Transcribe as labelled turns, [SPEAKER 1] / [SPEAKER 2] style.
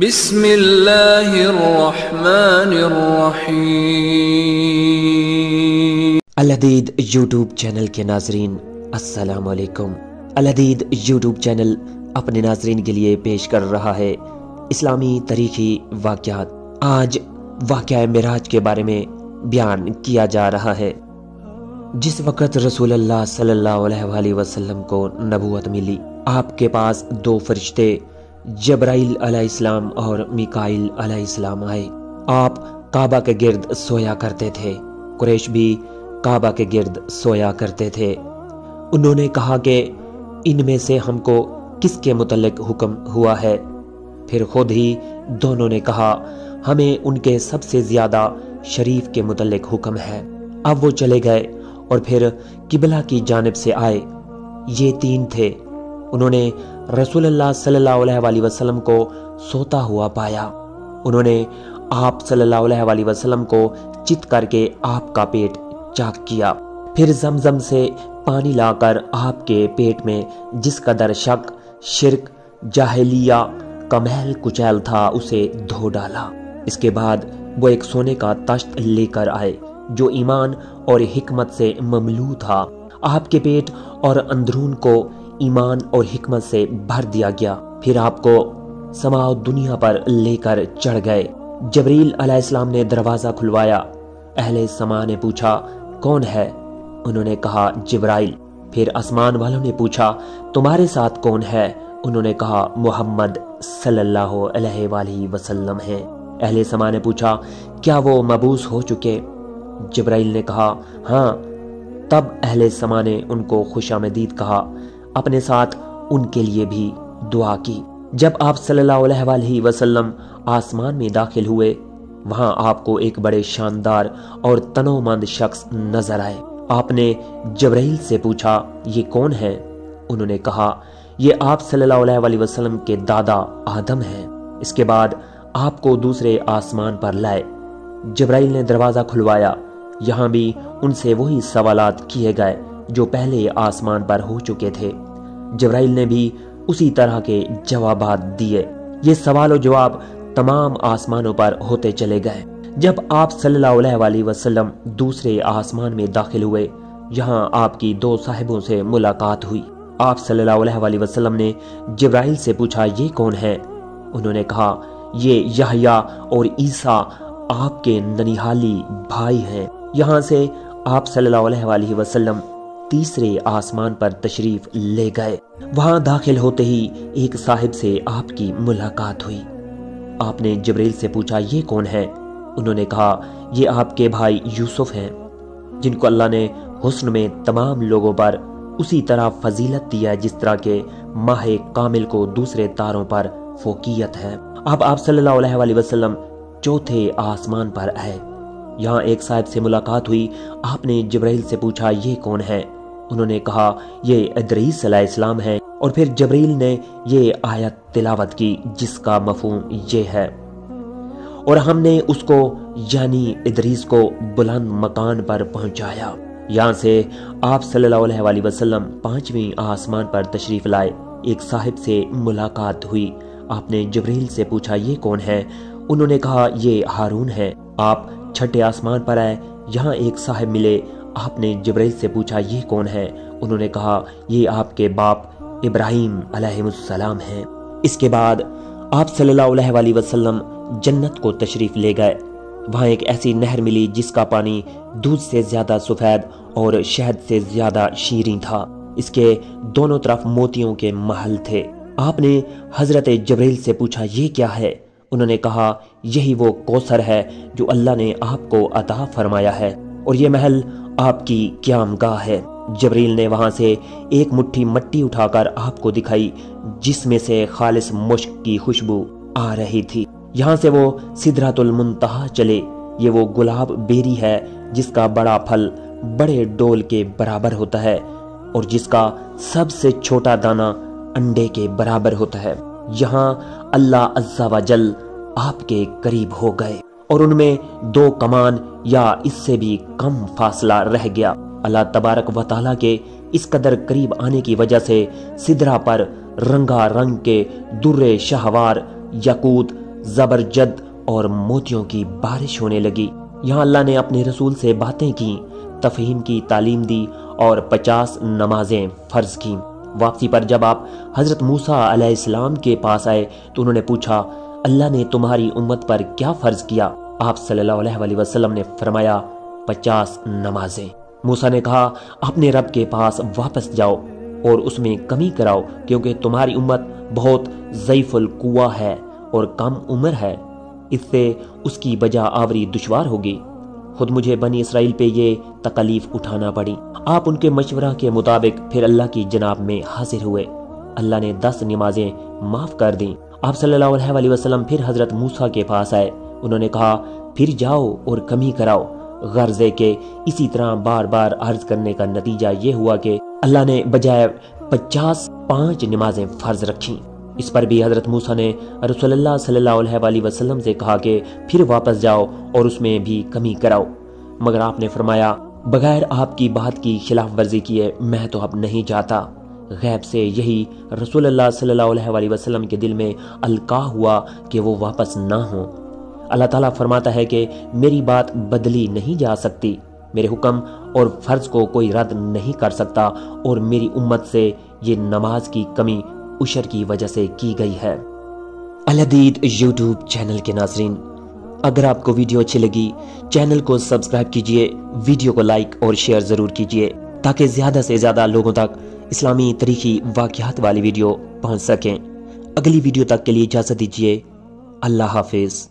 [SPEAKER 1] بسم اللہ الرحمن الرحیم۔
[SPEAKER 2] الحدید یوٹیوب چینل کے ناظرین السلام علیکم۔ الحدید یوٹیوب چینل اپنے ناظرین کے لیے پیش کر رہا ہے اسلامی تاریخی واقعات۔ آج واقعہ معراج کے بارے میں بیان کیا جا رہا ہے۔ جس وقت رسول اللہ صلی اللہ علیہ وسلم کو نبوت ملی، آپ کے پاس دو فرشتے جبرائیل علیہ السلام اور میکائیل علیہ السلام آئے۔ آپ کعبہ کے گرد سویا کرتے تھے، قریش بھی کعبہ کے گرد سویا کرتے تھے۔ انہوں نے کہا کہ ان میں سے ہم کو کس کے متعلق حکم ہوا ہے؟ پھر خود ہی دونوں نے کہا ہمیں ان کے سب سے زیادہ شریف کے متعلق حکم ہے۔ اب وہ چلے گئے اور پھر قبلہ کی جانب سے آئے۔ یہ تین تھے۔ انہوں نے رسول اللہ صلی اللہ علیہ وسلم کو سوتا ہوا پایا۔ انہوں نے آپ صلی اللہ علیہ وسلم کو چت کر کے آپ کا پیٹ چاک کیا، پھر زمزم سے پانی لا کر آپ کے پیٹ میں جس قدر شک، شرک، جاہلیہ کا محل کچیل تھا اسے دھو ڈالا۔ اس کے بعد وہ ایک سونے کا تشت لے کر آئے جو ایمان اور حکمت سے مملو تھا۔ آپ کے پیٹ اور اندرون کو ایمان اور حکمت سے بھر دیا گیا۔ پھر آپ کو سماع دنیا پر لے کر چڑھ گئے۔ جبرائیل علیہ السلام نے دروازہ کھلوایا۔ اہل سماع نے پوچھا کون ہے؟ انہوں نے کہا جبرائیل۔ پھر آسمان والوں نے پوچھا تمہارے ساتھ کون ہے؟ انہوں نے کہا محمد صلی اللہ علیہ وآلہ وسلم ہے۔ اہل سماع نے پوچھا کیا وہ مبعوث ہو چکے؟ جبرائیل نے کہا ہاں۔ تب اہل سماع نے ان کو خوش آمدید کہا، اپنے ساتھ ان کے لیے بھی دعا کی۔ جب آپ صلی اللہ علیہ وسلم آسمان میں داخل ہوئے، وہاں آپ کو ایک بڑے شاندار اور تنومند شخص نظر آئے۔ آپ نے جبرائیل سے پوچھا یہ کون ہے؟ انہوں نے کہا یہ آپ صلی اللہ علیہ وسلم کے دادا آدم ہیں۔ اس کے بعد آپ کو دوسرے آسمان پر لائے۔ جبرائیل نے دروازہ کھلوایا۔ یہاں بھی ان سے وہی سوالات کیے گئے جو پہلے آسمان پر ہو چکے تھے۔ جبرائیل نے بھی اسی طرح کے جوابات دیے۔ یہ سوال و جواب تمام آسمانوں پر ہوتے چلے گئے۔ جب آپ صلی اللہ علیہ وسلم دوسرے آسمان میں داخل ہوئے، یہاں آپ کی دو صاحبوں سے ملاقات ہوئی۔ آپ صلی اللہ علیہ وسلم نے جبرائیل سے پوچھا یہ کون ہے؟ انہوں نے کہا یہ یحییٰ اور عیسیٰ آپ کے ننیحالی بھائی ہیں۔ یہاں سے آپ صلی اللہ علیہ وسلم تیسرے آسمان پر تشریف لے گئے۔ وہاں داخل ہوتے ہی ایک صاحب سے آپ کی ملاقات ہوئی۔ آپ نے جبرائیل سے پوچھا یہ کون ہے؟ انہوں نے کہا یہ آپ کے بھائی یوسف ہیں، جن کو اللہ نے حسن میں تمام لوگوں پر اسی طرح فضیلت دیا جس طرح کے ماہ کامل کو دوسرے تاروں پر فوقیت ہے۔ اب آپ صلی اللہ علیہ وسلم چوتھے آسمان پر آئے۔ یہاں ایک صاحب سے ملاقات ہوئی۔ آپ نے جبرائیل سے پوچھا یہ کون ہے؟ انہوں نے کہا یہ ادریس علیہ السلام ہے۔ اور پھر جبرائیل نے یہ آیت تلاوت کی جس کا مفہوم یہ ہے اور ہم نے اس کو یعنی ادریس کو بلند مکان پر پہنچایا۔ یہاں سے آپ صلی اللہ علیہ وسلم پانچویں آسمان پر تشریف لائے۔ ایک صاحب سے ملاقات ہوئی۔ آپ نے جبرائیل سے پوچھا یہ کون ہے؟ انہوں نے کہا یہ ہارون ہے۔ آپ چھٹے آسمان پر آئے۔ یہاں ایک صاحب ملے۔ آپ نے جبرائیل سے پوچھا یہ کون ہے؟ انہوں نے کہا یہ آپ کے باپ ابراہیم علیہ السلام ہیں۔ اس کے بعد آپ صلی اللہ علیہ وسلم جنت کو تشریف لے گئے۔ وہاں ایک ایسی نہر ملی جس کا پانی دودھ سے زیادہ سفید اور شہد سے زیادہ شیریں تھا۔ اس کے دونوں طرف موتیوں کے محل تھے۔ آپ نے حضرت جبرائیل سے پوچھا یہ کیا ہے؟ انہوں نے کہا یہی وہ کوثر ہے جو اللہ نے آپ کو عطا فرمایا ہے اور یہ محل آپ کی قیامگاہ ہے۔ جبرائیل نے وہاں سے ایک مٹھی مٹی اٹھا کر آپ کو دکھائی جس میں سے خالص مشک کی خوشبو آ رہی تھی۔ یہاں سے وہ سدرۃ المنتہا چلے۔ یہ وہ گلاب بیری ہے جس کا بڑا پھل بڑے ڈول کے برابر ہوتا ہے اور جس کا سب سے چھوٹا دانہ انڈے کے برابر ہوتا ہے۔ یہاں اللہ عز و جل آپ کے قریب ہو گئے اور ان میں دو کمان یا اس سے بھی کم فاصلہ رہ گیا۔ اللہ تبارک و تعالیٰ کے اس قدر قریب آنے کی وجہ سے سدرہ پر رنگا رنگ کے در شہوار، یاقوت، زبرجد اور موتیوں کی بارش ہونے لگی۔ یہاں اللہ نے اپنے رسول سے باتیں کی، تفہیم کی تعلیم دی اور 50 نمازیں فرض کی۔ واپسی پر جب آپ حضرت موسیٰ علیہ السلام کے پاس آئے تو انہوں نے پوچھا، اللہ نے تمہاری امت پر کیا فرض کیا؟ آپ صلی اللہ علیہ وسلم نے فرمایا، 50 نمازیں۔ موسیٰ نے کہا، اپنے رب کے پاس واپس جاؤ اور اس میں کمی کراؤ، کیونکہ تمہاری امت بہت ضعیف القوہ ہے اور کم عمر ہے، اس سے اس کی بجا آوری دشوار ہوگی۔ خود مجھے بنی اسرائیل پہ یہ تکلیف اٹھانا پڑی۔ آپ ان کے مشورہ کے مطابق پھر اللہ کی جناب میں حاضر ہوئے۔ اللہ نے 10 نمازیں معاف کر دیں۔ آپ صلی اللہ علیہ وسلم پھر حضرت موسیٰ کے پاس آئے۔ انہوں نے کہا، پھر جاؤ اور کمی کراؤ۔ غرض ہے کہ اسی طرح بار بار عرض کرنے کا نتیجہ یہ ہوا کہ اللہ نے بجائے 50 5 نمازیں فرض رکھیں۔ اس پر بھی حضرت موسیٰ نے رسول اللہ صلی اللہ علیہ وسلم سے کہا کہ پھر واپس جاؤ اور اس میں بھی کمی کراؤ، مگر آپ نے فرمایا، بغیر آپ کی بات کی خلاف ورزی کیے میں تو اب نہیں جاتا۔ غیب سے یہی رسول اللہ صلی اللہ علیہ وسلم کے دل میں القاع ہوا کہ وہ واپس نہ ہوں۔ اللہ تعالیٰ فرماتا ہے کہ میری بات بدلی نہیں جا سکتی، میرے حکم اور فرض کو کوئی رد نہیں کر سکتا، اور میری امت سے یہ نماز کی کمی عشر کی وجہ سے کی گئی ہے۔ الحدید یوٹیوب چینل کے ناظرین، اگر آپ کو ویڈیو اچھی لگی چینل کو سبسکرائب کیجئے، ویڈیو کو لائک اور شیئر ضرور کیجئے تاکہ زیادہ سے زیادہ لوگوں تک اسلامی تاریخی واقعات والی ویڈیو پہنچ سکیں۔ اگلی ویڈیو تک کے لیے اجازت دیجیے۔ اللہ حافظ۔